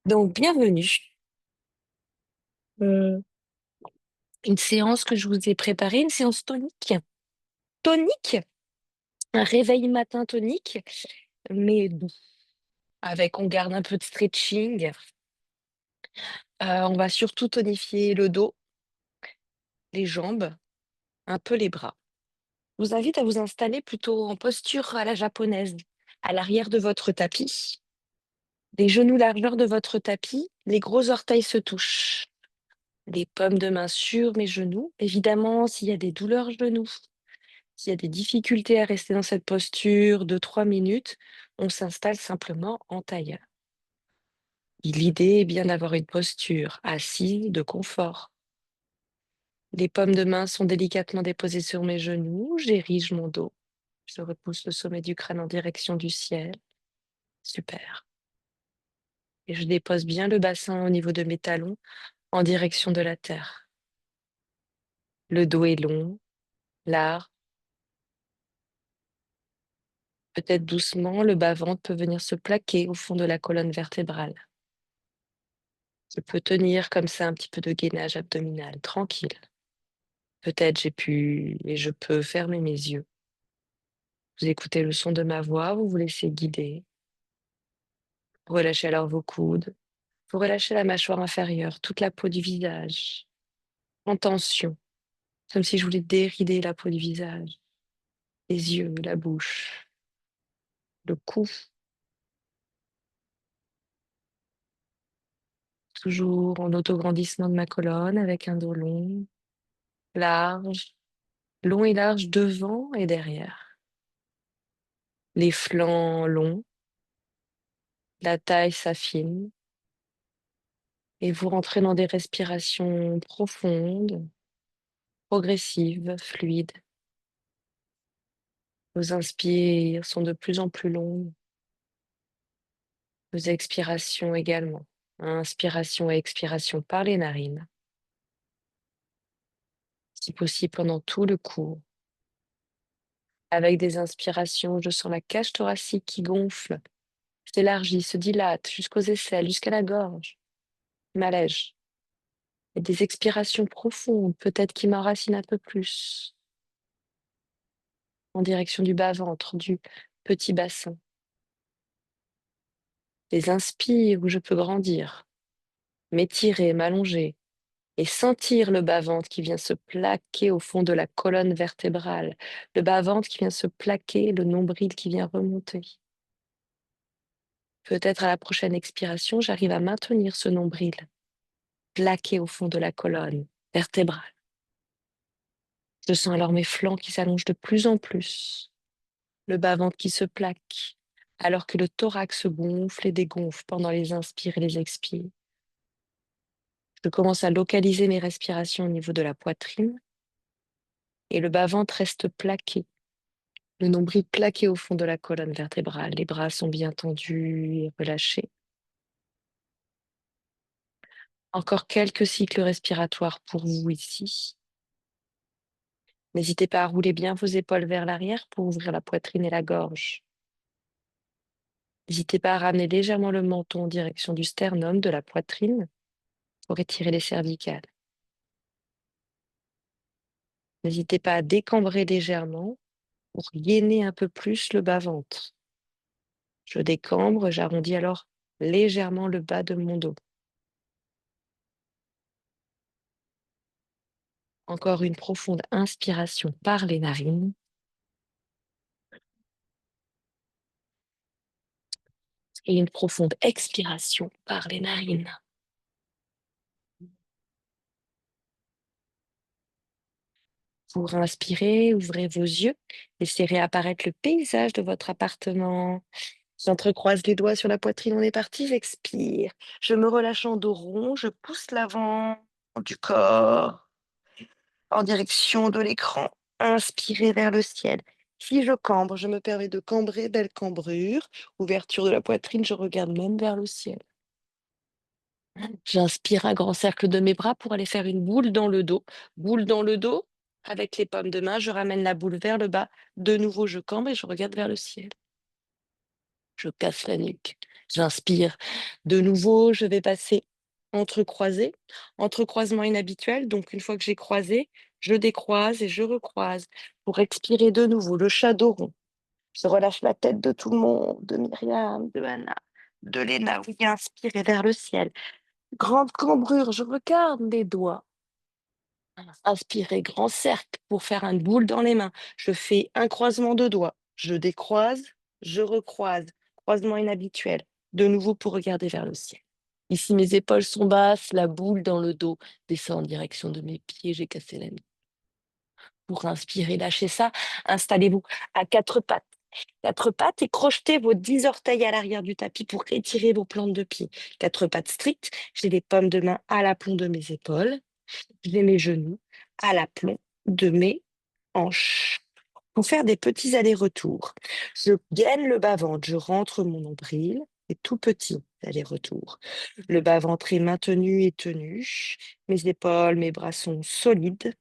Donc, bienvenue. Euh, une séance que je vous ai préparée, une séance tonique. Tonique, un réveil matin tonique, mais doux. Avec, on garde un peu de stretching. On va surtout tonifier le dos, les jambes, un peu les bras. Je vous invite à vous installer plutôt en posture à la japonaise, à l'arrière de votre tapis. Les genoux largeur de votre tapis, les gros orteils se touchent. Les paumes de main sur mes genoux. Évidemment, s'il y a des douleurs genoux, s'il y a des difficultés à rester dans cette posture de 3 minutes, on s'installe simplement en tailleur. L'idée est bien d'avoir une posture assise de confort. Les paumes de main sont délicatement déposées sur mes genoux, j'érige mon dos, je repousse le sommet du crâne en direction du ciel. Super. Et je dépose bien le bassin au niveau de mes talons en direction de la terre. Le dos est long, large. Peut-être doucement, le bas-ventre peut venir se plaquer au fond de la colonne vertébrale. Je peux tenir comme ça un petit peu de gainage abdominal, tranquille. Peut-être j'ai pu et je peux fermer mes yeux. Vous écoutez le son de ma voix, vous vous laissez guider. Vous relâchez alors vos coudes. Vous relâchez la mâchoire inférieure, toute la peau du visage, en tension, comme si je voulais dérider la peau du visage, les yeux, la bouche, le cou, toujours en autograndissement de ma colonne avec un dos long, large, long et large devant et derrière. Les flancs longs, la taille s'affine et vous rentrez dans des respirations profondes, progressives, fluides. Vos inspires sont de plus en plus longues, vos expirations également. Inspiration et expiration par les narines, si possible pendant tout le cours. Avec des inspirations, je sens la cage thoracique qui gonfle, s'élargit, se dilate jusqu'aux aisselles, jusqu'à la gorge, m'allège. Et des expirations profondes, peut-être qui m'enracinent un peu plus, en direction du bas-ventre, du petit bassin. Des inspires où je peux grandir, m'étirer, m'allonger et sentir le bas-ventre qui vient se plaquer au fond de la colonne vertébrale, le bas-ventre qui vient se plaquer, le nombril qui vient remonter. Peut-être à la prochaine expiration, j'arrive à maintenir ce nombril plaqué au fond de la colonne vertébrale. Je sens alors mes flancs qui s'allongent de plus en plus, le bas-ventre qui se plaque, alors que le thorax se gonfle et dégonfle pendant les inspires et les expires. Je commence à localiser mes respirations au niveau de la poitrine et le bas-ventre reste plaqué, le nombril plaqué au fond de la colonne vertébrale. Les bras sont bien tendus et relâchés. Encore quelques cycles respiratoires pour vous ici. N'hésitez pas à rouler bien vos épaules vers l'arrière pour ouvrir la poitrine et la gorge. N'hésitez pas à ramener légèrement le menton en direction du sternum, de la poitrine, pour étirer les cervicales. N'hésitez pas à décambrer légèrement pour gainer un peu plus le bas-ventre. Je décambre, j'arrondis alors légèrement le bas de mon dos. Encore une profonde inspiration par les narines et une profonde expiration par les narines. Pour inspirer, ouvrez vos yeux, laissez réapparaître le paysage de votre appartement. J'entrecroise les doigts sur la poitrine, on est parti, j'expire. Je me relâche en dos rond, je pousse l'avant du corps en direction de l'écran. Inspirez vers le ciel. Si je cambre, je me permets de cambrer, belle cambrure. Ouverture de la poitrine, je regarde même vers le ciel. J'inspire un grand cercle de mes bras pour aller faire une boule dans le dos. Boule dans le dos, avec les paumes de main, je ramène la boule vers le bas. De nouveau, je cambre et je regarde vers le ciel. je casse la nuque. J'inspire. De nouveau, je vais passer entre-croisé, entre-croisement inhabituel. Donc, une fois que j'ai croisé, je décroise et je recroise pour expirer de nouveau le shadow rond. Je relâche la tête de tout le monde, de Myriam, de Anna, de Léna. Oui, inspirez vers le ciel. Grande cambrure, je regarde les doigts. Inspirez, grand cercle pour faire une boule dans les mains. Je fais un croisement de doigts. Je décroise, je recroise. Croisement inhabituel. De nouveau pour regarder vers le ciel. Ici, mes épaules sont basses, la boule dans le dos descend en direction de mes pieds. J'ai cassé la nuque. Pour inspirer, lâchez ça. Installez-vous à quatre pattes. Quatre pattes et crochetez vos 10 orteils à l'arrière du tapis pour étirer vos plantes de pied. Quatre pattes strictes. J'ai les pommes de main à l'aplomb de mes épaules. J'ai mes genoux à l'aplomb de mes hanches. Pour faire des petits allers-retours, je gaine le bas-ventre, je rentre mon nombril, et tout petit aller-retour. Le bas-ventre est maintenu et tenu. Mes épaules, mes bras sont solides.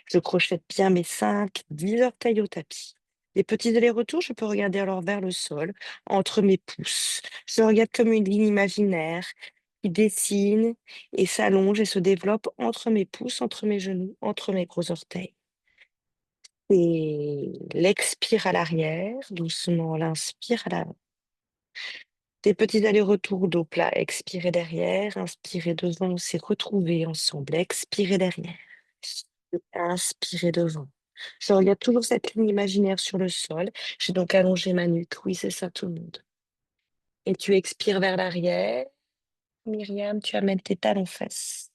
Je crochette bien mes 5, 10 orteils au tapis. Les petits allers-retours, je peux regarder alors vers le sol, entre mes pouces. Je regarde comme une ligne imaginaire qui dessine et s'allonge et se développe entre mes pouces, entre mes genoux, entre mes gros orteils. Et l'expire à l'arrière, doucement, l'inspire à l'avant. Des petits allers-retours dos plat, expirez derrière, inspirez devant, on s'est retrouvés ensemble, expirez derrière, inspirez devant. Je regarde toujours cette ligne imaginaire sur le sol. J'ai donc allongé ma nuque. Oui, c'est ça tout le monde. Et tu expires vers l'arrière. Myriam, tu amènes tes talons fesses.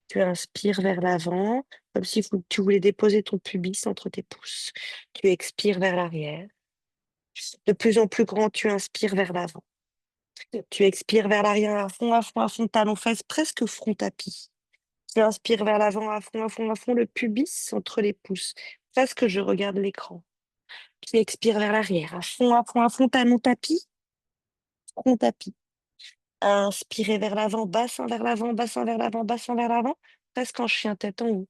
Tu inspires vers l'avant, comme si tu voulais déposer ton pubis entre tes pouces. Tu expires vers l'arrière. De plus en plus grand, tu inspires vers l'avant. Tu expires vers l'arrière à fond, talons fesses, presque front tapis. Tu inspires vers l'avant à fond, le pubis entre les pouces. Presque je regarde l'écran. Tu expires vers l'arrière, à fond, talon tapis, front tapis. Inspirez vers l'avant, bassin vers l'avant, bassin vers l'avant, bassin vers l'avant, presque en chien tête en haut.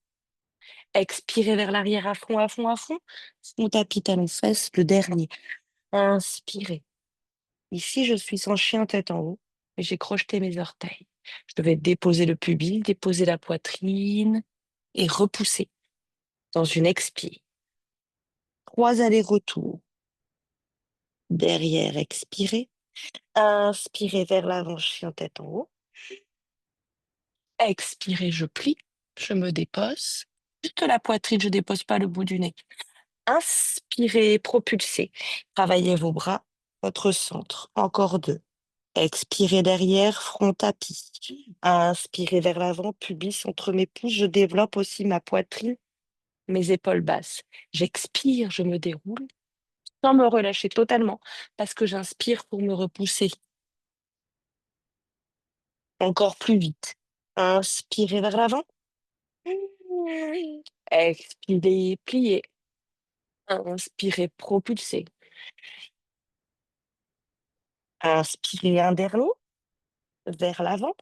Expirez vers l'arrière à fond, front tapis, talon fesses, le dernier. Inspirez. Ici, je suis en chien tête en haut et j'ai crocheté mes orteils. Je vais déposer le pubis, déposer la poitrine et repousser dans une expire. 3 allers-retours. Derrière, expirez. Inspirez vers l'avant, chien tête en haut. Expirez, je plie, je me dépose. Juste la poitrine, je dépose pas le bout du nez. Inspirez, propulsez. Travaillez vos bras, votre centre. Encore 2. Expirez derrière, front tapis. Inspirez vers l'avant, pubis entre mes pouces. Je développe aussi ma poitrine, mes épaules basses. J'expire, je me déroule sans me relâcher totalement parce que j'inspire pour me repousser encore plus vite. Inspirez vers l'avant. Expirez, pliez. Inspirez, propulsez. Inspirez un dernier vers l'avant.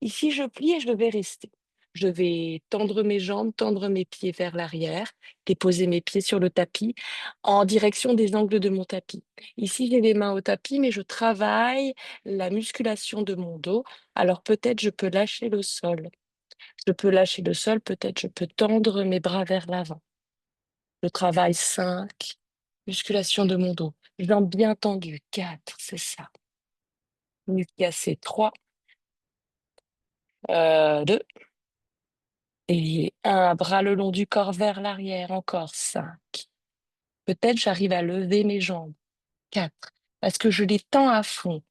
Ici, je plie et je vais rester. Je vais tendre mes jambes, tendre mes pieds vers l'arrière, déposer mes pieds sur le tapis en direction des angles de mon tapis. Ici, j'ai les mains au tapis, mais je travaille la musculation de mon dos. Alors peut-être je peux lâcher le sol. Je peux lâcher le sol, peut-être je peux tendre mes bras vers l'avant. Je travaille 5, musculation de mon dos. Jambes bien tendues, 4, c'est ça. Nuque cassée, 3, 2, et 1, bras le long du corps vers l'arrière, encore 5. Peut-être j'arrive à lever mes jambes, 4, parce que je les tends à fond.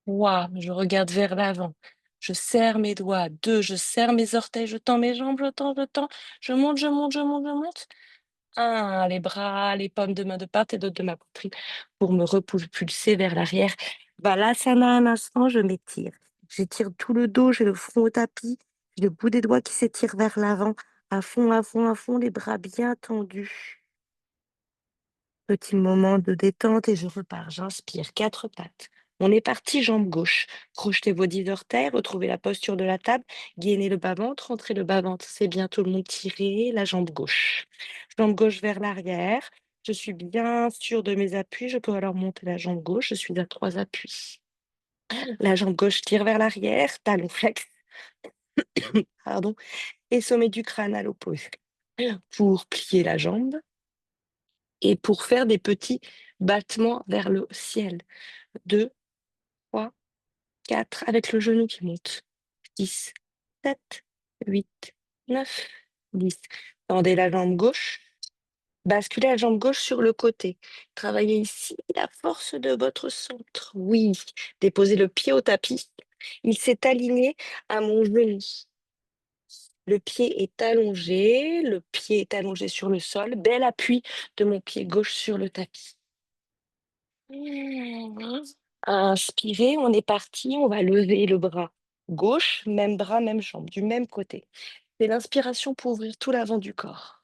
3, je regarde vers l'avant. Je serre mes doigts, 2, je serre mes orteils, je tends mes jambes, je tends. Je monte, je monte, je monte, je monte. 1, les bras, les paumes de main de part et d'autre de ma poitrine pour me repulser vers l'arrière. Balasana, un instant, je m'étire. J'étire tout le dos, j'ai le front au tapis, j'ai le bout des doigts qui s'étire vers l'avant, à fond, les bras bien tendus. Petit moment de détente et je repars. J'inspire, 4 pattes. On est parti, jambe gauche. Crochetez vos 10 orteils, retrouvez la posture de la table, gainez le bas-ventre, rentrez le bas-ventre. C'est bien, tout le monde tiré, la jambe gauche. Jambe gauche vers l'arrière. Je suis bien sûre de mes appuis. Je peux alors monter la jambe gauche. Je suis à 3 appuis. La jambe gauche tire vers l'arrière, talon flex, pardon, et sommet du crâne à l'opposé. Pour plier la jambe et pour faire des petits battements vers le ciel. 2, 3, 4, avec le genou qui monte. 6, 7, 8, 9, 10. Tendez la jambe gauche. Basculez la jambe gauche sur le côté. Travaillez ici la force de votre centre. Oui, déposez le pied au tapis. Il s'est aligné à mon genou. Le pied est allongé sur le sol. Bel appui de mon pied gauche sur le tapis. Inspirez, on est parti. On va lever le bras gauche, même bras, même jambe, du même côté. C'est l'inspiration pour ouvrir tout l'avant du corps.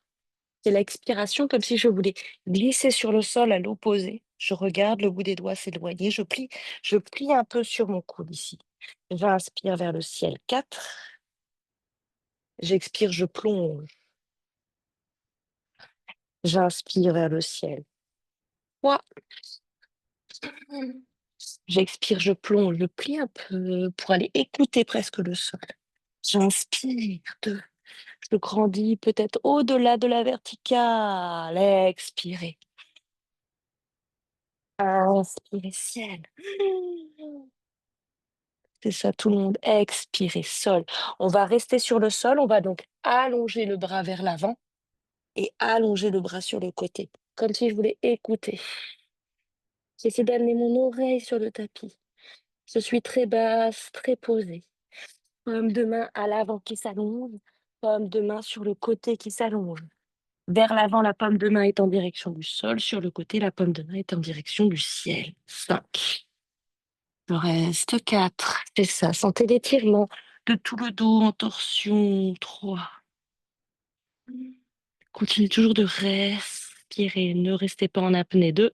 C'est l'expiration comme si je voulais glisser sur le sol à l'opposé. Je regarde le bout des doigts s'éloigner. Je plie un peu sur mon coude ici. J'inspire vers le ciel. 4. J'expire, je plonge. J'inspire vers le ciel. 3. J'expire, je plonge, je plie un peu pour aller écouter presque le sol. J'inspire. 2. Je grandis peut-être au-delà de la verticale. Expirez. Inspirez, ciel. C'est ça, tout le monde. Expirez, sol. On va rester sur le sol. On va donc allonger le bras vers l'avant et allonger le bras sur le côté, comme si je voulais écouter. J'essaie d'amener mon oreille sur le tapis. Je suis très basse, très posée. Paume de main à l'avant qui s'allonge, paume de main sur le côté qui s'allonge. Vers l'avant, la paume de main est en direction du sol. Sur le côté, la paume de main est en direction du ciel. 5. Il reste 4. C'est ça. Sentez l'étirement de tout le dos en torsion. 3. Continuez toujours de respirer. Ne restez pas en apnée. 2.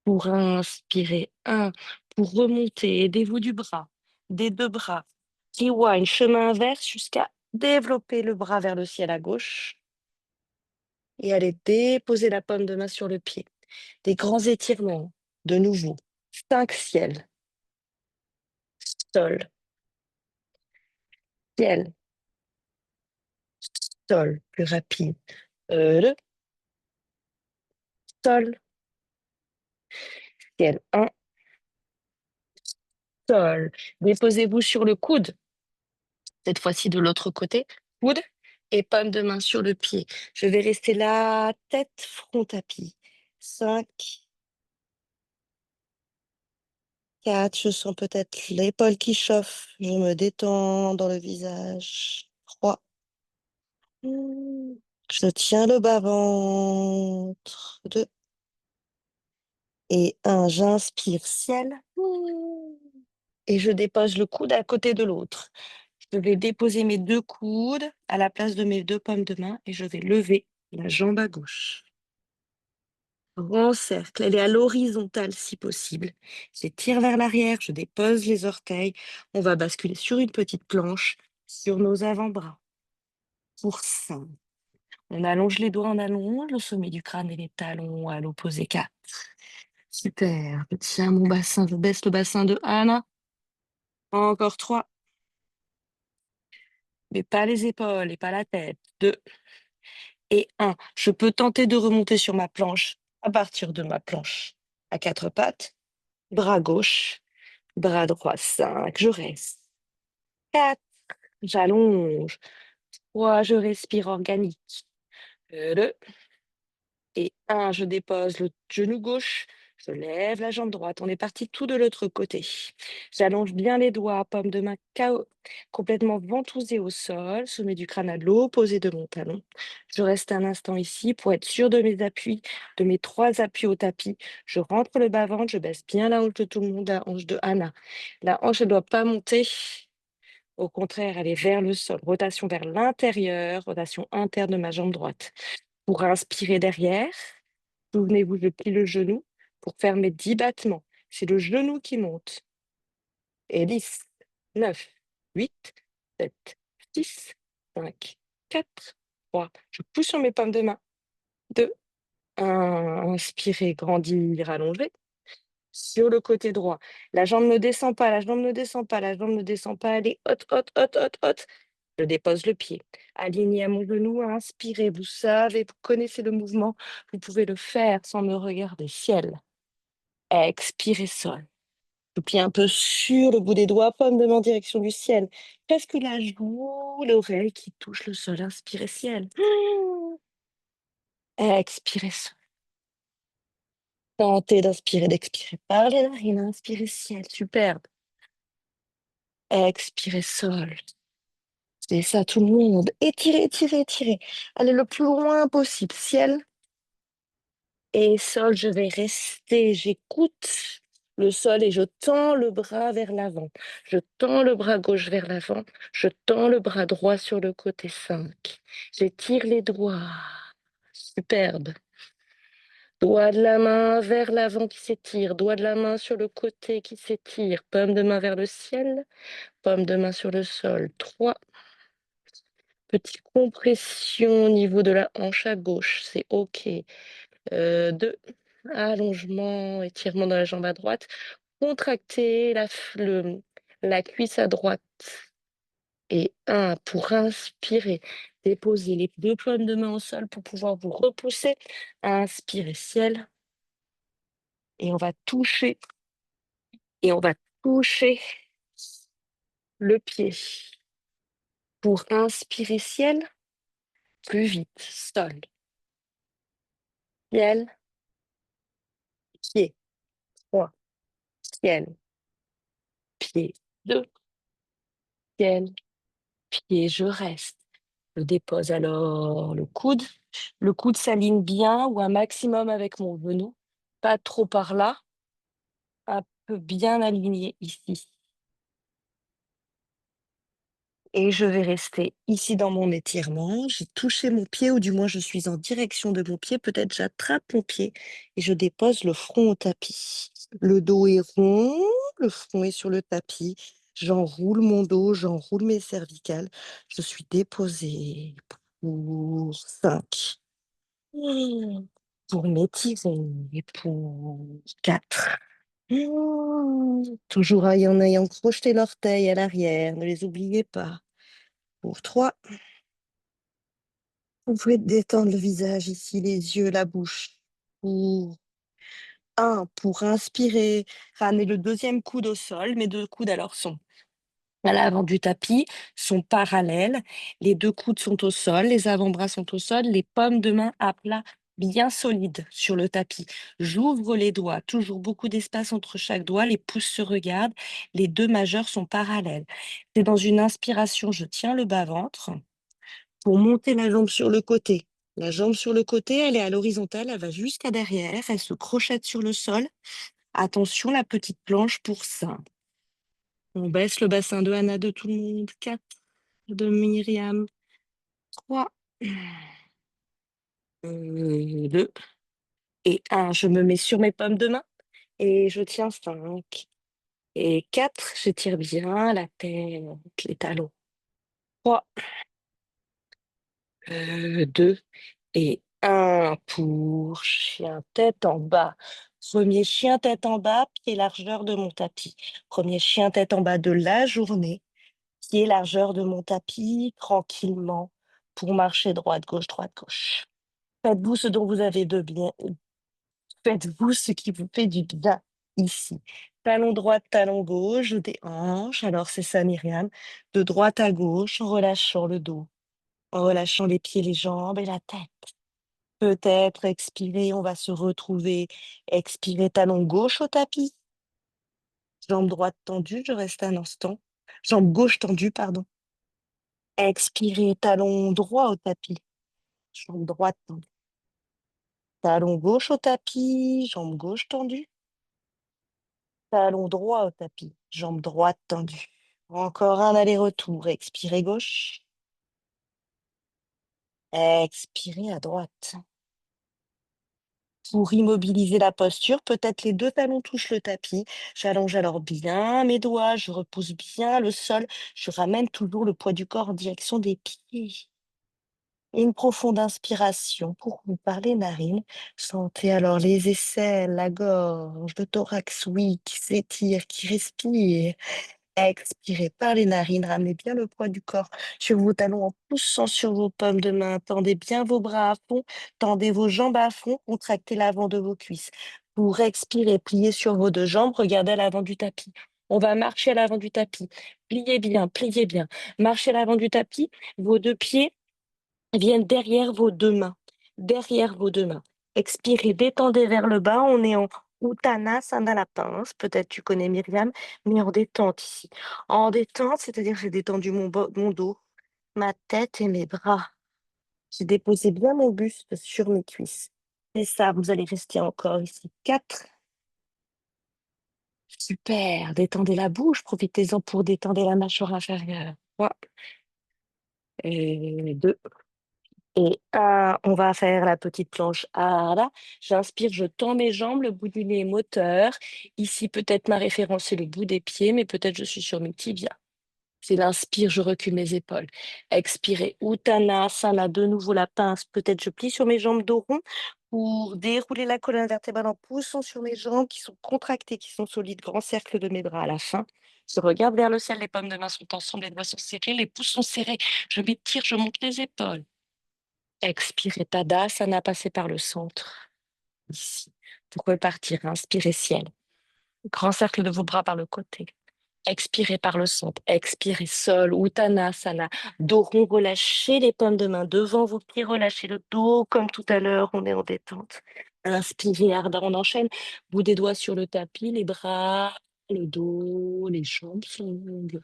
Pour inspirer. 1. Pour remonter, aidez-vous du bras, des deux bras. Rewind, chemin inverse jusqu'à développer le bras vers le ciel à gauche. Et allez déposer la paume de main sur le pied. Des grands étirements. De nouveau. 5 ciel. Sol. Ciel. Sol. Plus rapide. Le sol. Ciel. 1. Sol. Déposez-vous sur le coude. Cette fois-ci de l'autre côté. Coude et paume de main sur le pied. Je vais rester là, tête, front tapis. 5, 4, je sens peut-être l'épaule qui chauffe. Je me détends dans le visage. 3. Je tiens le bas-ventre. 2 et 1. J'inspire ciel. Et je dépose le coude à côté de l'autre. Je vais déposer mes deux coudes à la place de mes deux paumes de main et je vais lever la jambe à gauche. Grand cercle, elle est à l'horizontale si possible. J'étire vers l'arrière, je dépose les orteils. On va basculer sur une petite planche, sur nos avant-bras. Pour 5. On allonge les doigts en allonge, le sommet du crâne et les talons à l'opposé. 4. Super. Je tiens mon bassin, je baisse le bassin de Anna. Encore 3. Mais pas les épaules et pas la tête. 2 et 1. Je peux tenter de remonter sur ma planche à partir de ma planche à 4 pattes. Bras gauche, bras droit. 5. Je reste. 4. J'allonge. 3. Je respire organique. 2 et 1. Je dépose le genou gauche. Je lève la jambe droite. On est parti tout de l'autre côté. J'allonge bien les doigts, paume de main KO, complètement ventousée au sol, sommet du crâne à l'opposé de mon talon. Je reste un instant ici pour être sûr de mes appuis, de mes 3 appuis au tapis. Je rentre le bas-ventre, je baisse bien la hanche de tout le monde, la hanche de Anna. La hanche ne doit pas monter. Au contraire, elle est vers le sol. Rotation vers l'intérieur, rotation interne de ma jambe droite. Pour inspirer derrière, souvenez-vous, je plie le genou pour faire mes 10 battements. C'est le genou qui monte. Et 10, 9, 8, 7, 6, 5, 4, 3. Je pousse sur mes pommes de main. 2, Inspirez, grandir, allonger. Sur le côté droit. La jambe ne descend pas, la jambe ne descend pas, la jambe ne descend pas. Allez, haute, haute, haute, haute, haute. Je dépose le pied. Aligné à mon genou, inspirez. Vous savez, vous connaissez le mouvement. Vous pouvez le faire sans me regarder. Ciel. Expirez, sol. Le pied un peu sur le bout des doigts, paume de main en direction du ciel. Presque la joue, l'oreille qui touche le sol. Inspirez, ciel. Expirez, sol. Tentez d'inspirer, d'expirer par les narines. Inspirez, ciel. Superbe. Expirez, sol. C'est ça, tout le monde. Étirez, étirez, étirez. Allez le plus loin possible. Ciel et sol, je vais rester. J'écoute le sol et je tends le bras vers l'avant. Je tends le bras gauche vers l'avant. Je tends le bras droit sur le côté 5. J'étire les doigts. Superbe. Doigt de la main vers l'avant qui s'étire. Doigt de la main sur le côté qui s'étire. Paume de main vers le ciel. Paume de main sur le sol. 3. Petite compression au niveau de la hanche à gauche, c'est OK. 2, allongement, étirement dans la jambe à droite. Contractez la cuisse à droite. Et 1, pour inspirer, déposez les deux paumes de main au sol pour pouvoir vous repousser. Inspirez, ciel. Et on va toucher, et on va toucher le pied. Pour inspirer, ciel, plus vite, sol, ciel, pied. 3, ciel, pied. 2, ciel, pied, je reste. Je dépose alors le coude. Le coude s'aligne bien ou un maximum avec mon genou. Pas trop par là. Un peu bien aligné ici. Et je vais rester ici dans mon étirement. J'ai touché mon pied, ou du moins je suis en direction de mon pied. Peut-être j'attrape mon pied et je dépose le front au tapis. Le dos est rond, le front est sur le tapis. J'enroule mon dos, j'enroule mes cervicales. Je suis déposée pour 5. Pour m'étirer, pour 4. Toujours en ayant projeté l'orteil à l'arrière, ne les oubliez pas. Pour 3. Vous pouvez détendre le visage ici, les yeux, la bouche. Pour 1, pour inspirer, ramener le deuxième coude au sol. Mes deux coudes alors sont à l'avant du tapis, sont parallèles. Les deux coudes sont au sol, les avant-bras sont au sol, les paumes de main à plat, bien solides sur le tapis. J'ouvre les doigts, toujours beaucoup d'espace entre chaque doigt, les pouces se regardent, les deux majeurs sont parallèles. C'est dans une inspiration, je tiens le bas-ventre pour monter la jambe sur le côté. La jambe sur le côté, elle est à l'horizontale, elle va jusqu'à derrière, elle se crochette sur le sol. Attention, la petite planche pour ça. On baisse le bassin de Anna de tout le monde. 4 de Myriam. 3. 2 et 1. Je me mets sur mes pommes de main et je tiens 5. Et 4, j'étire bien la tête, les talons. 3, 2 et 1 pour chien tête en bas. Premier chien tête en bas, pied largeur de mon tapis. Premier chien tête en bas de la journée. Pied largeur de mon tapis, tranquillement, pour marcher droite, gauche, droite, gauche. Faites-vous ce dont vous avez de bien. Faites-vous ce qui vous fait du bien ici. Talon droit, talon gauche, je déhanche. Alors c'est ça, Myriam. De droite à gauche, en relâchant le dos, en relâchant les pieds, les jambes et la tête. Peut-être expirer, on va se retrouver. Expirer, talon gauche au tapis. Jambe droite tendue, je reste un instant. Jambe gauche tendue, pardon. Expirer, talon droit au tapis. Jambe droite tendue. Talon gauche au tapis, jambe gauche tendue. Talon droit au tapis, jambe droite tendue. Encore un aller-retour. Expirez gauche. Expirez à droite. Pour immobiliser la posture, peut-être les deux talons touchent le tapis. J'allonge alors bien mes doigts, je repousse bien le sol. Je ramène toujours le poids du corps en direction des pieds. Une profonde inspiration pour vous par les narines. Sentez alors les aisselles, la gorge, le thorax, oui, qui s'étire, qui respire. Expirez par les narines, ramenez bien le poids du corps sur vos talons en poussant sur vos paumes de main. Tendez bien vos bras à fond, tendez vos jambes à fond, contractez l'avant de vos cuisses. Pour expirer, pliez sur vos deux jambes, regardez à l'avant du tapis. On va marcher à l'avant du tapis. Pliez bien, pliez bien. Marchez à l'avant du tapis, vos deux pieds viennent derrière vos deux mains. Derrière vos deux mains. Expirez, détendez vers le bas. On est en Uttanasana la pince. Peut-être tu connais Myriam, mais en détente ici. En détente, c'est-à-dire que j'ai détendu mon dos, ma tête et mes bras. J'ai déposé bien mon buste sur mes cuisses. Et ça, vous allez rester encore ici. 4. Super. Détendez la bouche. Profitez-en pour détendre la mâchoire inférieure. 3 et 2. Et on va faire la petite planche Hala. J'inspire, je tends mes jambes, le bout du nez est moteur. Ici, peut-être ma référence, c'est le bout des pieds, mais peut-être je suis sur mes tibias. C'est l'inspire, je recule mes épaules. Expirez, Uttanasana, de nouveau la pince. Peut-être je plie sur mes jambes dos rond pour dérouler la colonne vertébrale en poussant sur mes jambes qui sont contractées, qui sont solides. Grand cercle de mes bras à la fin. Je regarde vers le ciel, les paumes de main sont ensemble, les doigts sont serrés, les pouces sont serrés. Je m'étire, je monte les épaules. Expirez Tadasana, passez par le centre, ici. Pour repartir, inspirez ciel. Grand cercle de vos bras par le côté. Expirez par le centre. Expirez sol, Uttanasana. Dos rond, relâchez les paumes de main devant vos pieds, relâchez le dos comme tout à l'heure, on est en détente. Inspirez, ardent, on enchaîne. Bout des doigts sur le tapis, les bras, le dos, les jambes sont longues.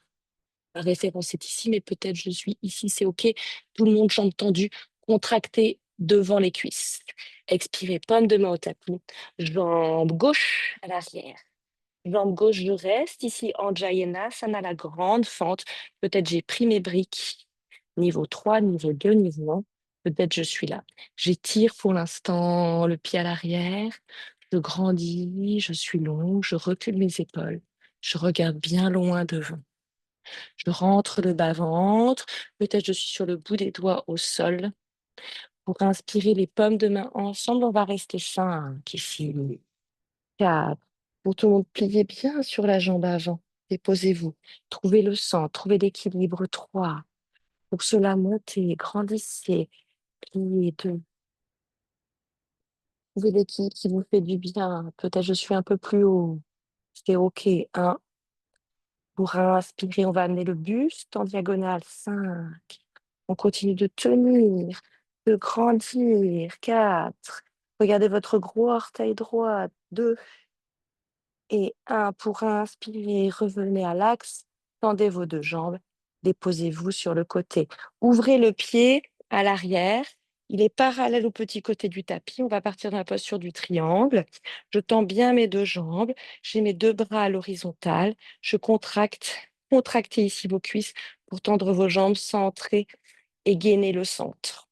La référence est ici, mais peut-être je suis ici, c'est OK. Tout le monde, jambes tendues, contractées devant les cuisses. Expirez, paume de main au tapis. Jambe gauche à l'arrière. Jambe gauche, je reste ici en Jayanasana, la grande fente. Peut-être j'ai pris mes briques. Niveau 3, niveau 2, niveau 1. Peut-être je suis là. J'étire pour l'instant le pied à l'arrière. Je grandis, je suis longue, je recule mes épaules. Je regarde bien loin devant. Je rentre le bas-ventre. Peut-être je suis sur le bout des doigts au sol. Pour inspirer les paumes de main ensemble, on va rester 5 ici. 4. Pour tout le monde, pliez bien sur la jambe avant. Déposez-vous. Trouvez le centre, trouvez l'équilibre. 3. Pour cela, montez, grandissez. Pliez 2. Trouvez l'équilibre qui vous fait du bien. Peut-être je suis un peu plus haut. C'est OK. 1. Pour inspirer, on va amener le buste en diagonale. 5. On continue de tenir, de grandir. 4. Regardez votre gros orteil droit. 2 et 1. Pour inspirer, revenez à l'axe. Tendez vos deux jambes. Déposez-vous sur le côté. Ouvrez le pied à l'arrière. Il est parallèle au petit côté du tapis. On va partir dans la posture du triangle. Je tends bien mes deux jambes. J'ai mes deux bras à l'horizontale. Je contracte. Contractez ici vos cuisses pour tendre vos jambes, centrer et gainer le centre.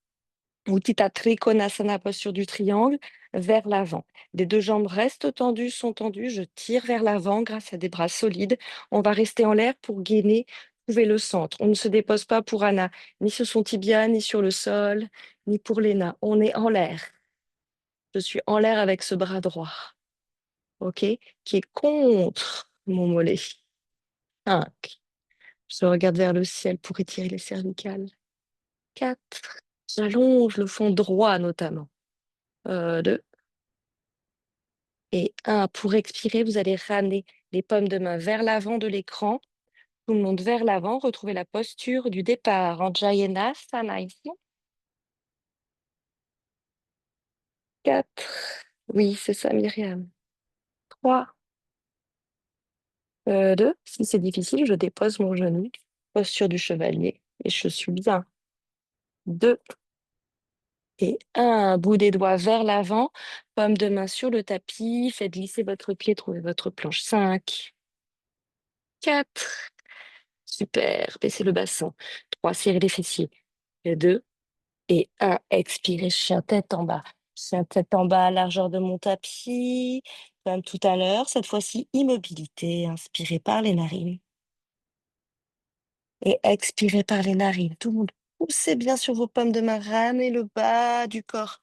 Utthita Trikonasana, posture du triangle, vers l'avant. Les deux jambes restent tendues, sont tendues. Je tire vers l'avant grâce à des bras solides. On va rester en l'air pour gainer, trouver le centre. On ne se dépose pas pour Anna, ni sur son tibia, ni sur le sol, ni pour Léna. On est en l'air. Je suis en l'air avec ce bras droit, OK, qui est contre mon mollet. 5. Je regarde vers le ciel pour étirer les cervicales. 4. J'allonge le fond droit notamment. 2. Et 1. Pour expirer, vous allez ramener les paumes de main vers l'avant de l'écran. Tout le monde vers l'avant. Retrouvez la posture du départ en Jayanasana ici. 4. Oui, c'est ça, Myriam. 3. 2. Si c'est difficile, je dépose mon genou. Posture du chevalier. Et je suis bien. 2. Et 1. Bout des doigts vers l'avant. Paume de main sur le tapis. Faites glisser votre pied. Trouvez votre planche. 5. 4. Super. Baissez le bassin. 3. Serrez les fessiers. 2. Et 1. Expirez, chien tête en bas. Chien tête en bas, largeur de mon tapis. Comme tout à l'heure, cette fois-ci, immobilité. Inspirez par les narines. Et expirez par les narines. Tout le monde poussez bien sur vos pommes de main, ramenez le bas du corps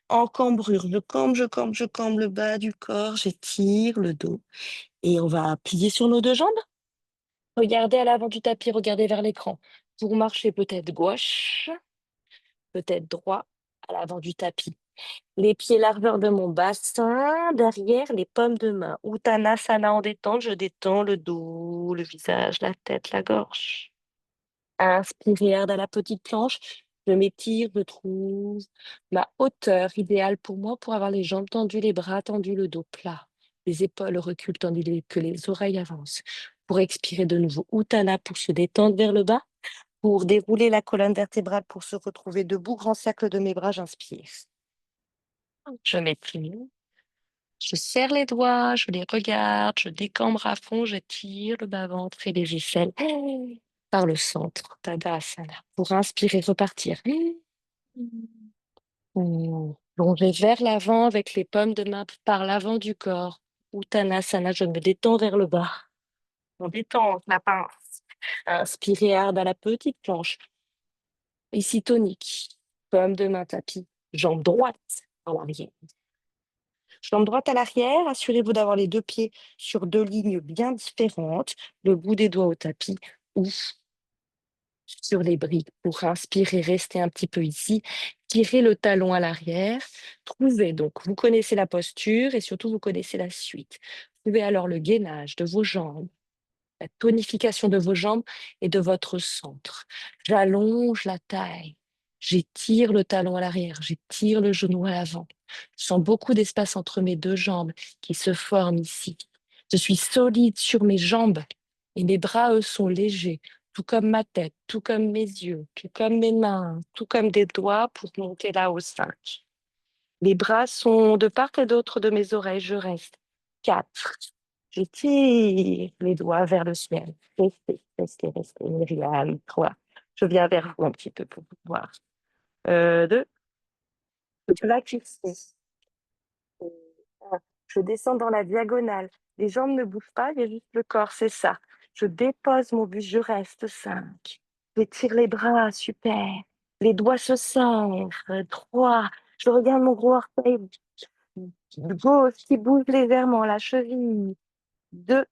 en cambrure. Je cambre le bas du corps, j'étire le dos. Et on va plier sur nos deux jambes. Regardez à l'avant du tapis, regardez vers l'écran. Pour marcher peut-être gauche, peut-être droit à l'avant du tapis. Les pieds largeur de mon bassin, derrière les pommes de main. Uttanasana en détente, je détends le dos, le visage, la tête, la gorge. Inspirez, air à la petite planche. Je m'étire, je trouve ma hauteur idéale pour moi pour avoir les jambes tendues, les bras tendus, le dos plat. Les épaules reculent tandis que les oreilles avancent. Pour expirer de nouveau, Uttana pour se détendre vers le bas. Pour dérouler la colonne vertébrale pour se retrouver debout, grand cercle de mes bras, j'inspire. Je m'étire. Je serre les doigts, je les regarde, je décambre à fond, je tire le bas-ventre et les aisselles par le centre. Tadasana. Pour inspirer, repartir. Plonger vers l'avant avec les pommes de main par l'avant du corps. Uttanasana, je me détends vers le bas. On détend la pince. Inspirez hard à la petite planche. Ici tonique. Pomme de main tapis. Jambe droite en arrière. Jambe droite à l'arrière, assurez-vous d'avoir les deux pieds sur deux lignes bien différentes, le bout des doigts au tapis ou sur les briques. Pour inspirer, restez un petit peu ici, tirez le talon à l'arrière, trouvez donc, vous connaissez la posture et surtout vous connaissez la suite. Trouvez alors le gainage de vos jambes, la tonification de vos jambes et de votre centre. J'allonge la taille. J'étire le talon à l'arrière, j'étire le genou à l'avant. Je sens beaucoup d'espace entre mes deux jambes qui se forment ici. Je suis solide sur mes jambes et mes bras, eux, sont légers, tout comme ma tête, tout comme mes yeux, tout comme mes mains, tout comme des doigts pour monter là au 5. Les bras sont de part et d'autre de mes oreilles, je reste. 4. Je tire les doigts vers le ciel. Restez, restez, restez. Myriam, 3. Je viens vers vous un petit peu pour vous voir. 2. Je plaque ici. Euh, un. Je descends dans la diagonale. Les jambes ne bougent pas, il y a juste le corps, c'est ça. Je dépose mon buste, je reste. 5. J'étire les bras, super. Les doigts se serrent. 3. Je regarde mon gros orteil gauche qui bouge légèrement, la cheville. 2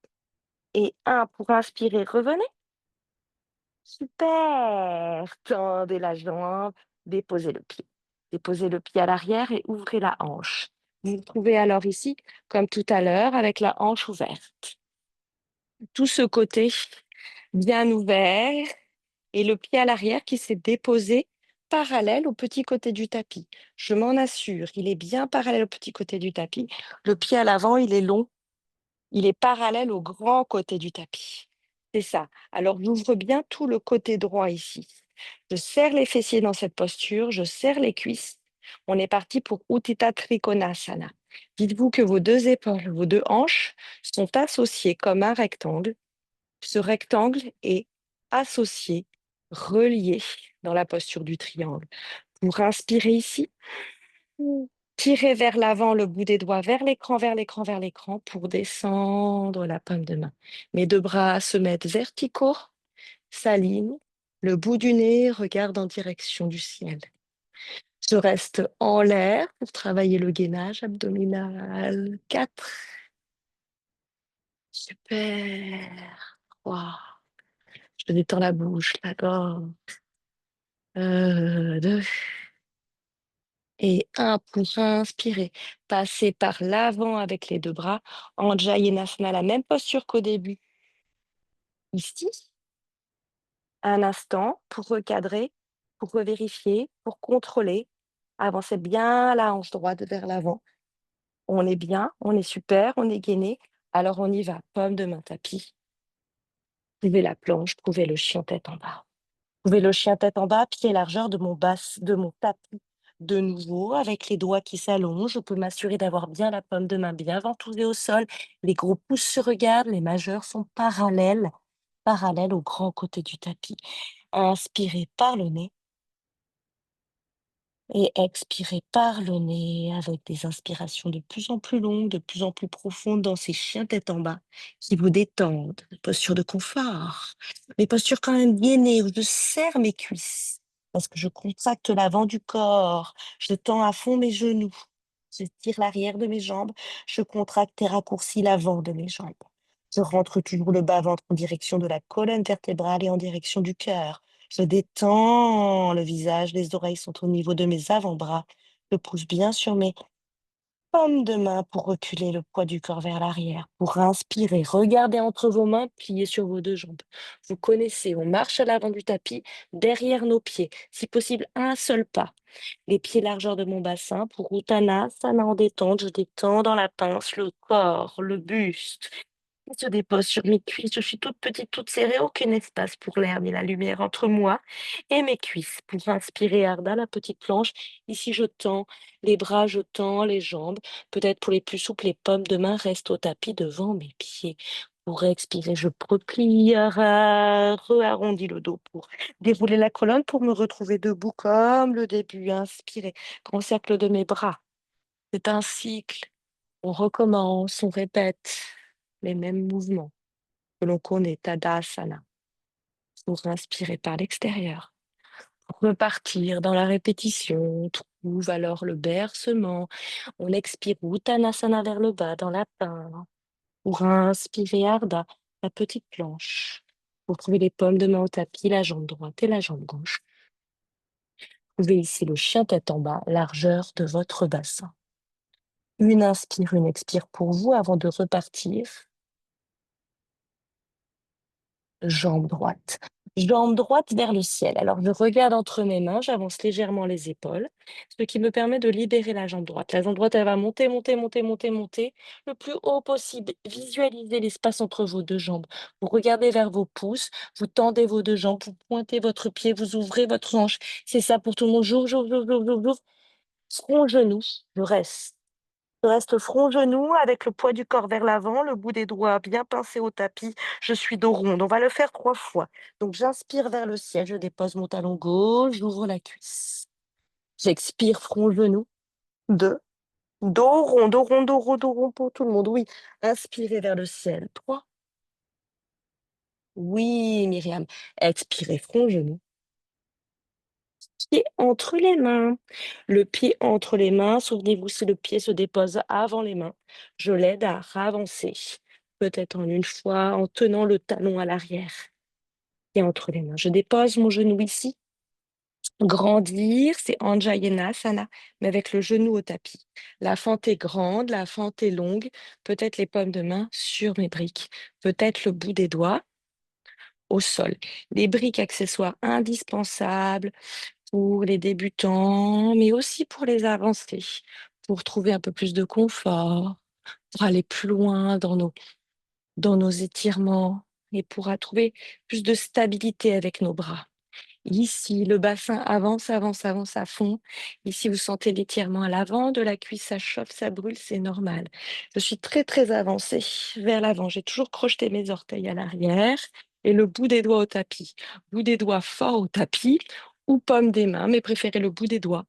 et 1 pour inspirer. Revenez. Super. Tendez la jambe, déposez le pied. Déposez le pied à l'arrière et ouvrez la hanche. Vous vous trouvez alors ici, comme tout à l'heure, avec la hanche ouverte. Tout ce côté bien ouvert et le pied à l'arrière qui s'est déposé parallèle au petit côté du tapis. Je m'en assure, il est bien parallèle au petit côté du tapis. Le pied à l'avant, il est long. Il est parallèle au grand côté du tapis. C'est ça. Alors, j'ouvre bien tout le côté droit ici. Je serre les fessiers dans cette posture, je serre les cuisses. On est parti pour Utthita Trikonasana. Dites-vous que vos deux épaules, vos deux hanches sont associées comme un rectangle. Ce rectangle est associé, relié dans la posture du triangle. Pour inspirer ici, tirez vers l'avant le bout des doigts vers l'écran, vers l'écran, vers l'écran pour descendre la paume de main. Mes deux bras se mettent verticaux, s'alignent. Le bout du nez regarde en direction du ciel. Je reste en l'air pour travailler le gainage abdominal. 4. Super. 3. Je détends la bouche, la gorge. 2. Et 1 pour inspirer. Passez par l'avant avec les deux bras. Anjayanasana, la même posture qu'au début. Ici, un instant pour recadrer, pour revérifier, pour contrôler. Avancez bien la hanche droite vers l'avant. On est bien, on est super, on est gainé. Alors on y va. Pomme de main tapis. Trouvez la planche, trouvez le chien tête en bas. Trouvez le chien tête en bas, pied largeur de mon tapis. De nouveau, avec les doigts qui s'allongent, je peux m'assurer d'avoir bien la paume de main bien ventousée au sol. Les gros pouces se regardent, les majeurs sont parallèles au grand côté du tapis. Inspirez par le nez et expirez par le nez avec des inspirations de plus en plus longues, de plus en plus profondes dans ces chiens tête en bas qui vous détendent. Posture de confort, mais posture quand même gainée où je serre mes cuisses. parce que je contracte l'avant du corps. Je tends à fond mes genoux. Je tire l'arrière de mes jambes. Je contracte et raccourcis l'avant de mes jambes. Je rentre toujours le bas-ventre en direction de la colonne vertébrale et en direction du cœur. Je détends le visage, les oreilles sont au niveau de mes avant-bras. Je pousse bien sur mes paume de main pour reculer le poids du corps vers l'arrière. Pour inspirer, regardez entre vos mains, pliées sur vos deux jambes. Vous connaissez, on marche à l'avant du tapis, derrière nos pieds. Si possible, un seul pas. Les pieds largeur de mon bassin. Pour Uttanasana en détente, je détends dans la pince le corps, le buste. Il se dépose sur mes cuisses. Je suis toute petite, toute serrée, aucun espace pour l'air ni la lumière entre moi et mes cuisses. Pour inspirer, Arda, la petite planche. Ici, je tends les bras, je tends les jambes. Peut-être pour les plus souples, les pommes de main restent au tapis devant mes pieds. Pour expirer, je replie, re-arrondis le dos pour dérouler la colonne pour me retrouver debout comme le début. Inspirez, grand cercle de mes bras. C'est un cycle. On recommence, on répète les mêmes mouvements que l'on connaît, Tadasana, pour inspirer par l'extérieur. Pour repartir dans la répétition, on trouve alors le bercement. On expire Uttanasana vers le bas dans la pince. Pour inspirer Ardha, la petite planche. Vous trouvez les paumes de main au tapis, la jambe droite et la jambe gauche. Vous trouvez ici le chien tête en bas, largeur de votre bassin. Une inspire, une expire pour vous avant de repartir. Jambe droite. Jambe droite vers le ciel. Alors, je regarde entre mes mains, j'avance légèrement les épaules, ce qui me permet de libérer la jambe droite. La jambe droite, elle va monter, monter, monter, monter, monter, le plus haut possible. Visualisez l'espace entre vos deux jambes. Vous regardez vers vos pouces, vous tendez vos deux jambes, vous pointez votre pied, vous ouvrez votre hanche. C'est ça pour tout le monde. J'ouvre, j'ouvre, j'ouvre, j'ouvre, j'ouvre, j'ouvre. Front, genou, je reste. Je reste front-genou avec le poids du corps vers l'avant, le bout des doigts bien pincé au tapis. Je suis dos rond. On va le faire 3 fois. Donc j'inspire vers le ciel, je dépose mon talon gauche, j'ouvre la cuisse. J'expire front-genou. 2. Dos rond, dos rond, dos rond, dos rond pour tout le monde. Oui. Inspirez vers le ciel. 3. Oui, Myriam. Expirez front-genou. Pied entre les mains. Le pied entre les mains, souvenez-vous, si le pied se dépose avant les mains, je l'aide à avancer. Peut-être en une fois, en tenant le talon à l'arrière. Et entre les mains, je dépose mon genou ici. Grandir, c'est Anjayanasana, mais avec le genou au tapis. La fente est grande, la fente est longue. Peut-être les paumes de main sur mes briques. Peut-être le bout des doigts au sol. Les briques accessoires indispensables pour les débutants, mais aussi pour les avancés, pour trouver un peu plus de confort, pour aller plus loin dans nos étirements et pour trouver plus de stabilité avec nos bras. Ici, le bassin avance, avance, avance à fond. Ici, vous sentez l'étirement à l'avant de la cuisse, ça chauffe, ça brûle, c'est normal. Je suis très, très avancée vers l'avant. J'ai toujours crocheté mes orteils à l'arrière et le bout des doigts au tapis. Bout des doigts fort au tapis ou paume des mains, mais préférez le bout des doigts.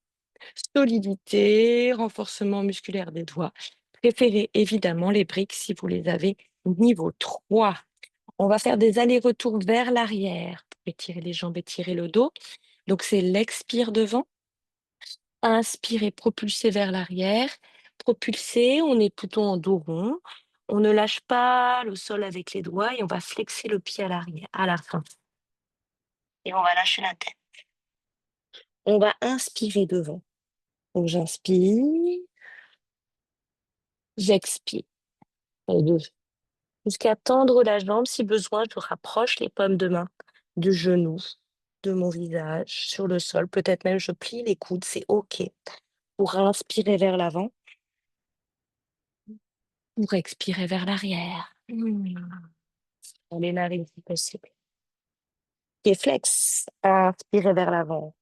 Solidité, renforcement musculaire des doigts. Préférez évidemment les briques si vous les avez niveau 3. On va faire des allers-retours vers l'arrière pour étirer les jambes, étirer le dos. Donc, c'est l'expire devant. Inspire et propulser vers l'arrière. Propulser, on est plutôt en dos rond. On ne lâche pas le sol avec les doigts et on va flexer le pied à l'arrière, à la fin. Et on va lâcher la tête. On va inspirer devant. Donc, j'inspire, j'expire. Et deux. Jusqu'à tendre la jambe, si besoin, je rapproche les paumes de main du genou, de mon visage, sur le sol. Peut-être même je plie les coudes, c'est OK. Pour inspirer vers l'avant, pour expirer vers l'arrière. Dans les narines si possible. Et flex, inspirer vers l'avant.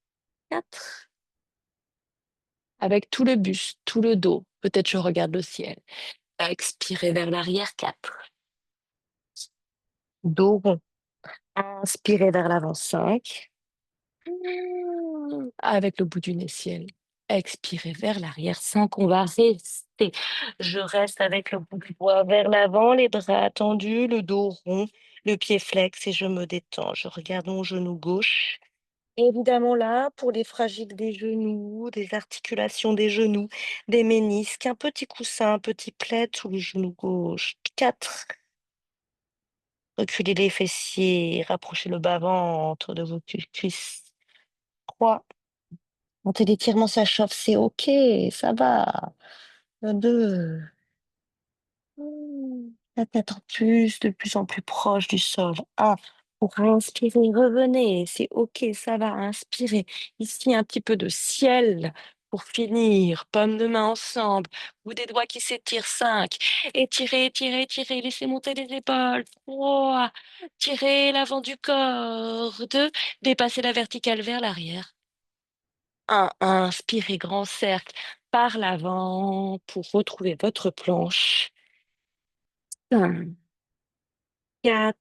4. Avec tout le buste, tout le dos. Peut-être je regarde le ciel. Expirer vers l'arrière. 4. Dos rond. Inspirer vers l'avant. 5. Avec le bout du nez ciel. Expirez vers l'arrière sans qu'on va rester. Je reste avec le bout du doigt vers l'avant, les bras tendus, le dos rond, le pied flex et je me détends. Je regarde mon genou gauche Évidemment là, pour les fragiles des genoux, des articulations des genoux, des ménisques, un petit coussin, un petit plaid sous le genou gauche. 4. Reculez les fessiers, rapprochez le bas-ventre de vos cuisses. 3. Montez l'étirement, ça chauffe, c'est OK, ça va. 2. La tête en plus, de plus en plus proche du sol. 1. Pour inspirer, revenez, c'est OK, ça va, inspirez. Ici, un petit peu de ciel pour finir. Paume de main ensemble, bout des doigts qui s'étirent. 5. Étirez, étirez, étirez, laissez monter les épaules. 3. Tirez l'avant du corps. 2. Dépassez la verticale vers l'arrière. 1. Inspirez, grand cercle par l'avant pour retrouver votre planche. 5, 4,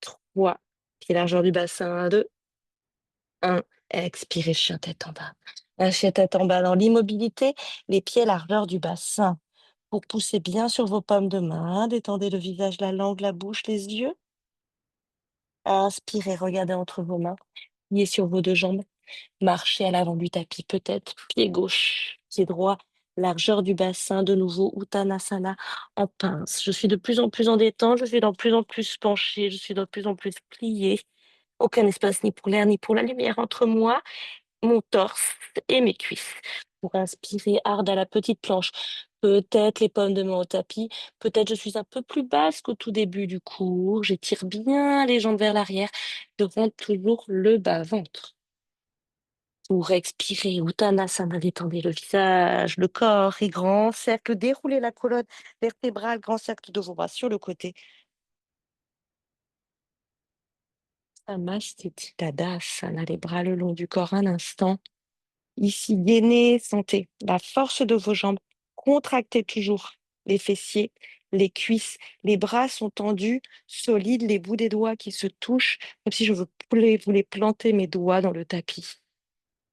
3. Pied largeur du bassin. 2, 1. Expirez, chien tête en bas. Un chien tête en bas dans l'immobilité, les pieds largeur du bassin. Pour pousser bien sur vos paumes de main, détendez le visage, la langue, la bouche, les yeux. Inspirez, regardez entre vos mains. Liez sur vos deux jambes. Marchez à l'avant du tapis, peut-être. Pied gauche, pied droit, largeur du bassin, de nouveau, Uttanasana en pince. Je suis de plus en plus en détente, je suis de plus en plus penchée, je suis de plus en plus pliée. Aucun espace ni pour l'air ni pour la lumière entre moi, mon torse et mes cuisses. Pour inspirer, hard à la petite planche. Peut-être les pommes de main au tapis. Peut-être je suis un peu plus basse qu'au tout début du cours. J'étire bien les jambes vers l'arrière. Je rentre toujours le bas-ventre. Pour expirer, Uttanasana, détendez le visage, le corps et grand cercle, déroulez la colonne vertébrale, grand cercle de vos bras sur le côté. Samastiti Tadasana, les bras le long du corps un instant. Ici, gainez, sentez la force de vos jambes. Contractez toujours les fessiers, les cuisses. Les bras sont tendus, solides, les bouts des doigts qui se touchent, comme si je voulais planter mes doigts dans le tapis.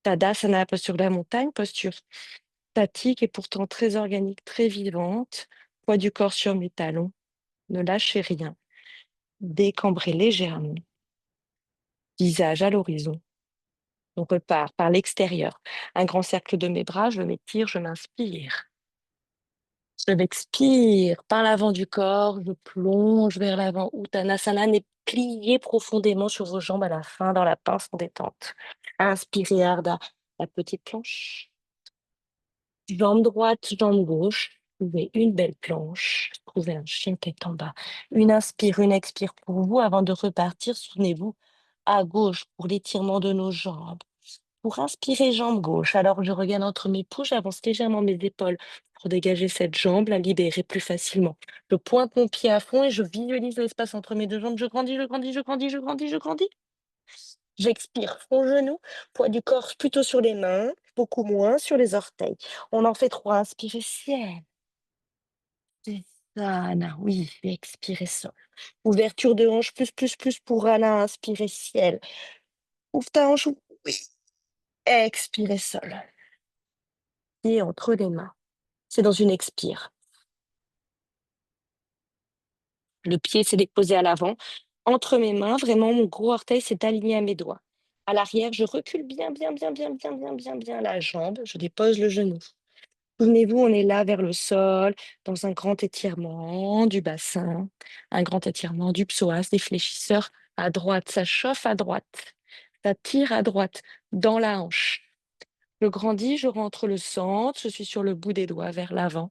Tadasana, posture de la montagne, posture statique et pourtant très organique, très vivante. Poids du corps sur mes talons. Ne lâchez rien. Décambrez légèrement. Visage à l'horizon. On repart par l'extérieur. Un grand cercle de mes bras, je m'étire, je m'inspire. Je m'expire par l'avant du corps, je plonge vers l'avant. Uttanasana, et pliez profondément sur vos jambes à la fin dans la pince en détente. Inspirez, Ardha, la petite planche. Jambe droite, jambe gauche. Trouvez une belle planche. Trouvez un chien tête en bas. Une inspire, une expire pour vous avant de repartir. Souvenez-vous à gauche pour l'étirement de nos jambes. Pour inspirer, jambe gauche. Alors je regarde entre mes pouces, j'avance légèrement mes épaules pour dégager cette jambe, la libérer plus facilement. Je pointe mon pied à fond et je visualise l'espace entre mes deux jambes. Je grandis, je grandis, je grandis, je grandis, je grandis. J'expire, front genou, poids du corps plutôt sur les mains, beaucoup moins sur les orteils. On en fait 3. Inspirez, ciel. Sana, oui, expirez, sol. Ouverture de hanche, plus pour Rana. Inspirez, ciel. Ouvre ta hanche, oui. Expirez, sol. Pied entre les mains. C'est dans une expire. Le pied s'est déposé à l'avant. Entre mes mains, vraiment, mon gros orteil s'est aligné à mes doigts. À l'arrière, je recule bien la jambe. Je dépose le genou. Souvenez-vous, on est là vers le sol, dans un grand étirement du bassin, un grand étirement du psoas, des fléchisseurs à droite. Ça chauffe à droite. Ça tire à droite, dans la hanche. Je grandis, je rentre le centre, je suis sur le bout des doigts vers l'avant.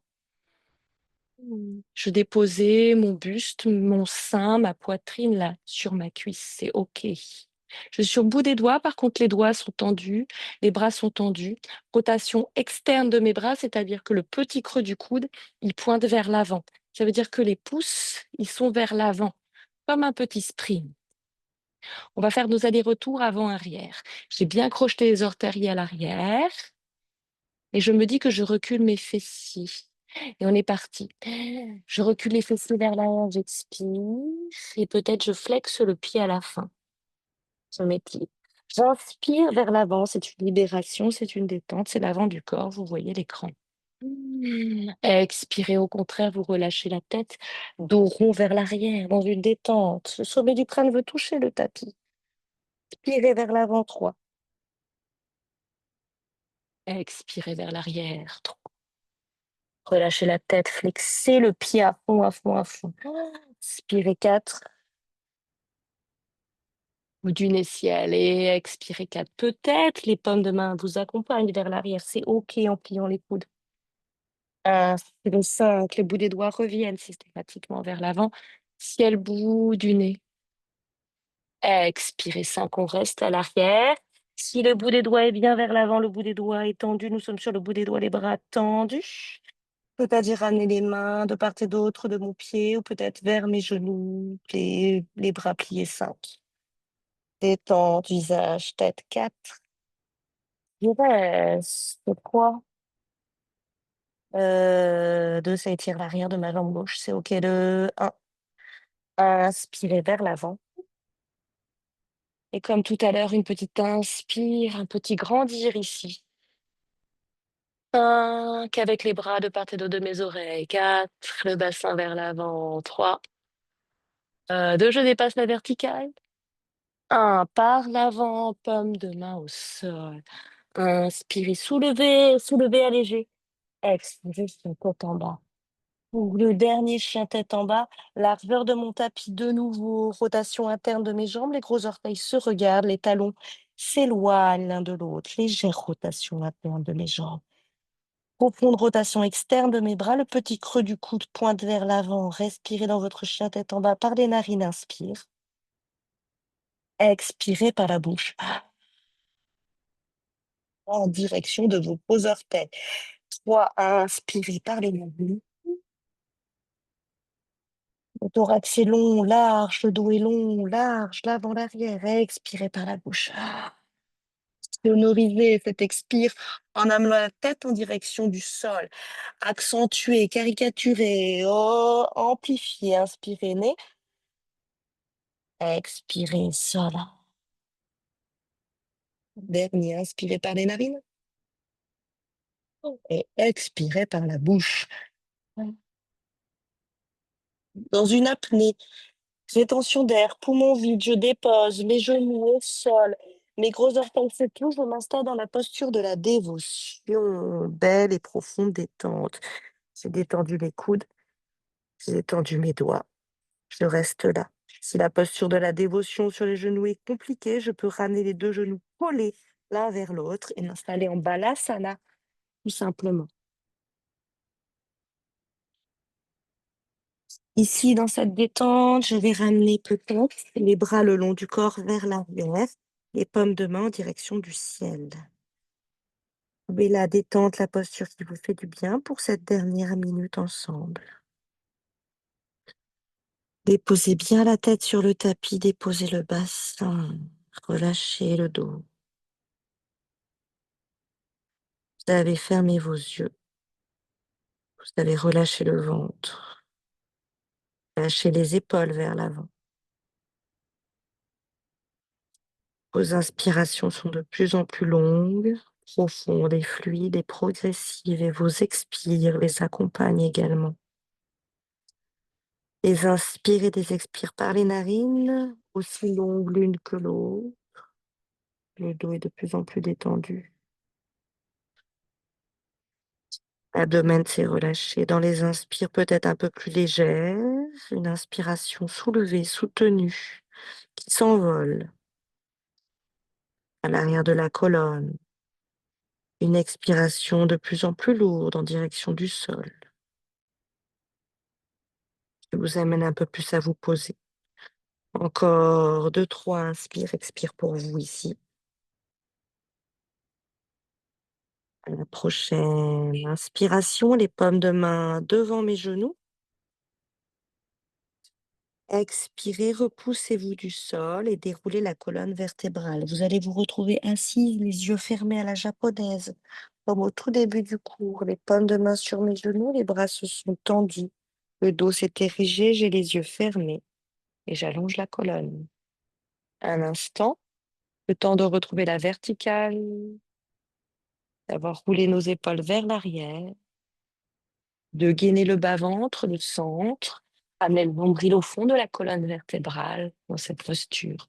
Je déposais mon buste, mon sein, ma poitrine là, sur ma cuisse. C'est OK. Je suis sur le bout des doigts. Par contre, les doigts sont tendus, les bras sont tendus. Rotation externe de mes bras, c'est-à-dire que le petit creux du coude, il pointe vers l'avant. Ça veut dire que les pouces, ils sont vers l'avant, comme un petit sprint. On va faire nos allers-retours avant-arrière. J'ai bien crocheté les orteils à l'arrière et je me dis que je recule mes fessiers. Et on est parti. Je recule les fessiers vers l'arrière, j'expire. Et peut-être je flexe le pied à la fin. Je m'étire. J'inspire vers l'avant. C'est une libération, c'est une détente. C'est l'avant du corps. Vous voyez l'écran. Expirez, au contraire, vous relâchez la tête. Dos rond vers l'arrière, dans une détente. Le sommet du crâne veut toucher le tapis. Inspirez vers l'avant, 3. Expirez vers l'arrière, 3. Relâchez la tête, flexez le pied à fond, à fond, à fond. Inspirez, 4. Bout du nez ciel et expirez, 4. Peut-être les paumes de main vous accompagnent vers l'arrière. C'est OK en pliant les coudes. Inspirez, 5. Les bouts des doigts reviennent systématiquement vers l'avant. Ciel, bout du nez. Expirez, 5. On reste à l'arrière. Si le bout des doigts est bien vers l'avant, le bout des doigts est tendu. Nous sommes sur le bout des doigts, les bras tendus. Peut-être j'ai ramené les mains de part et d'autre de mon pied ou peut-être vers mes genoux, les bras pliés, 5. Détente, visage, tête, 4. Il reste 3. 2, ça étire l'arrière de ma jambe gauche. C'est OK. De 1. Inspirez vers l'avant. Et comme tout à l'heure, une petite inspire, un petit grandir ici. 5, avec les bras de part et d'autre de mes oreilles. 4, le bassin vers l'avant. 3. 2, je dépasse la verticale. 1, par l'avant, paume de main au sol. Inspirez, soulevez, soulevez, allégé. Expirez, chien tête en bas. Pour le dernier chien tête en bas, largeur de mon tapis de nouveau, rotation interne de mes jambes, les gros orteils se regardent, les talons s'éloignent l'un de l'autre, légère rotation interne de mes jambes. Profonde rotation externe de mes bras, le petit creux du coude pointe vers l'avant. Respirez dans votre chien tête en bas par les narines, inspire. Expirez par la bouche en direction de vos gros orteils. 3, inspirez par les narines. Le thorax est long, large, le dos est long, large, l'avant, l'arrière. Expirez par la bouche. Sonorisez cet expire en amenant la tête en direction du sol. Accentuez, caricaturez, oh, amplifiez. Inspirez, nez. Expirez, sol. Dernier, inspirez par les narines. Et expirez par la bouche. Dans une apnée, rétention d'air, poumon vide, je dépose mes genoux au sol, mes gros orteils se touchent, je m'installe dans la posture de la dévotion, belle et profonde détente. J'ai détendu les coudes, j'ai détendu mes doigts, je reste là. Si la posture de la dévotion sur les genoux est compliquée, je peux ramener les deux genoux collés l'un vers l'autre et m'installer en balasana, tout simplement. Ici, dans cette détente, je vais ramener peut-être les bras le long du corps vers l'arrière, les paumes de main en direction du ciel. Trouvez la détente, la posture qui vous fait du bien pour cette dernière minute ensemble. Déposez bien la tête sur le tapis, déposez le bassin, relâchez le dos. Vous avez fermé vos yeux, vous avez relâché le ventre, lâchez les épaules vers l'avant. Vos inspirations sont de plus en plus longues, profondes et fluides et progressives, et vos expires les accompagnent également. Les inspires et les expires par les narines, aussi longues l'une que l'autre. Le dos est de plus en plus détendu. L'abdomen s'est relâché. Dans les inspires, peut-être un peu plus légère, une inspiration soulevée, soutenue, qui s'envole à l'arrière de la colonne. Une expiration de plus en plus lourde en direction du sol, qui vous amène un peu plus à vous poser. Encore 2, 3 inspire, expire pour vous ici. À la prochaine inspiration, les paumes de main devant mes genoux. Expirez, repoussez-vous du sol et déroulez la colonne vertébrale. Vous allez vous retrouver assis, les yeux fermés à la japonaise, comme au tout début du cours. Les paumes de main sur mes genoux, les bras se sont tendus. Le dos s'est érigé, j'ai les yeux fermés et j'allonge la colonne. Un instant, le temps de retrouver la verticale, d'avoir roulé nos épaules vers l'arrière, de gainer le bas-ventre, le centre, amener le nombril au fond de la colonne vertébrale dans cette posture.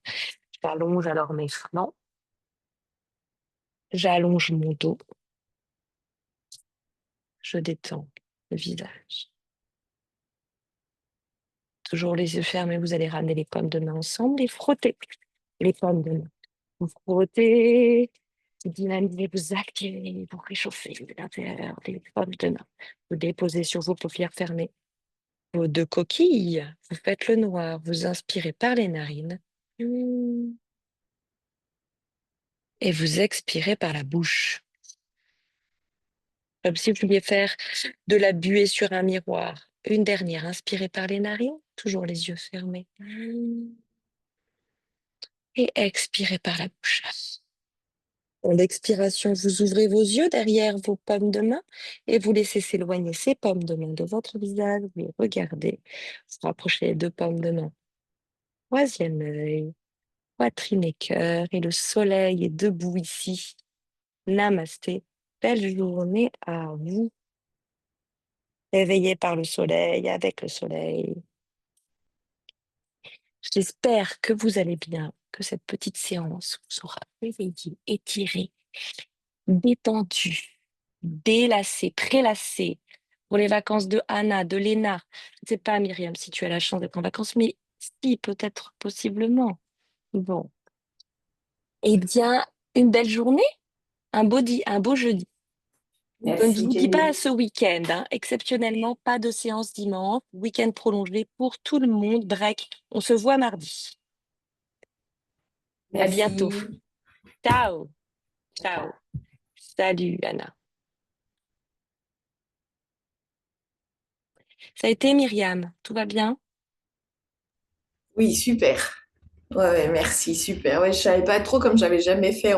J'allonge alors mes flancs, j'allonge mon dos, je détends le visage. Toujours les yeux fermés, vous allez ramener les pommes de main ensemble et frotter les pommes de main. Vous frottez, vous dynamisez, vous activez, vous réchauffez l'intérieur des pommes de main. Vous déposez sur vos paupières fermées vos deux coquilles. Vous faites le noir, vous inspirez par les narines et vous expirez par la bouche. Comme si vous vouliez faire de la buée sur un miroir. Une dernière, inspirez par les narines, toujours les yeux fermés. Et expirez par la bouche. Pour l'expiration, vous ouvrez vos yeux derrière vos pommes de main et vous laissez s'éloigner ces pommes de main de votre visage. Vous les regardez, vous rapprochez les deux pommes de main. Troisième œil, poitrine et cœur, et le soleil est debout ici. Namasté, belle journée à vous. Réveillé par le soleil, avec le soleil. J'espère que vous allez bien, que cette petite séance vous aura réveillé, étiré, détendu, délacé, prélassé pour les vacances de Anna, de Léna. Je ne sais pas, Myriam, si tu as la chance d'être en vacances, mais si, peut-être, possiblement. Bon. Eh bien, une belle journée, un beau jeudi. Je ne Merci, vous dis pas Jenny. ce week-end, hein. Exceptionnellement, pas de séance dimanche, week-end prolongé pour tout le monde. Break, on se voit mardi. À bientôt. Merci. Ciao, ciao. Salut, Anna. Ça a été Myriam, tout va bien? Oui, super. Ouais, ouais, merci, super. Ouais, je savais pas trop comme j'avais jamais fait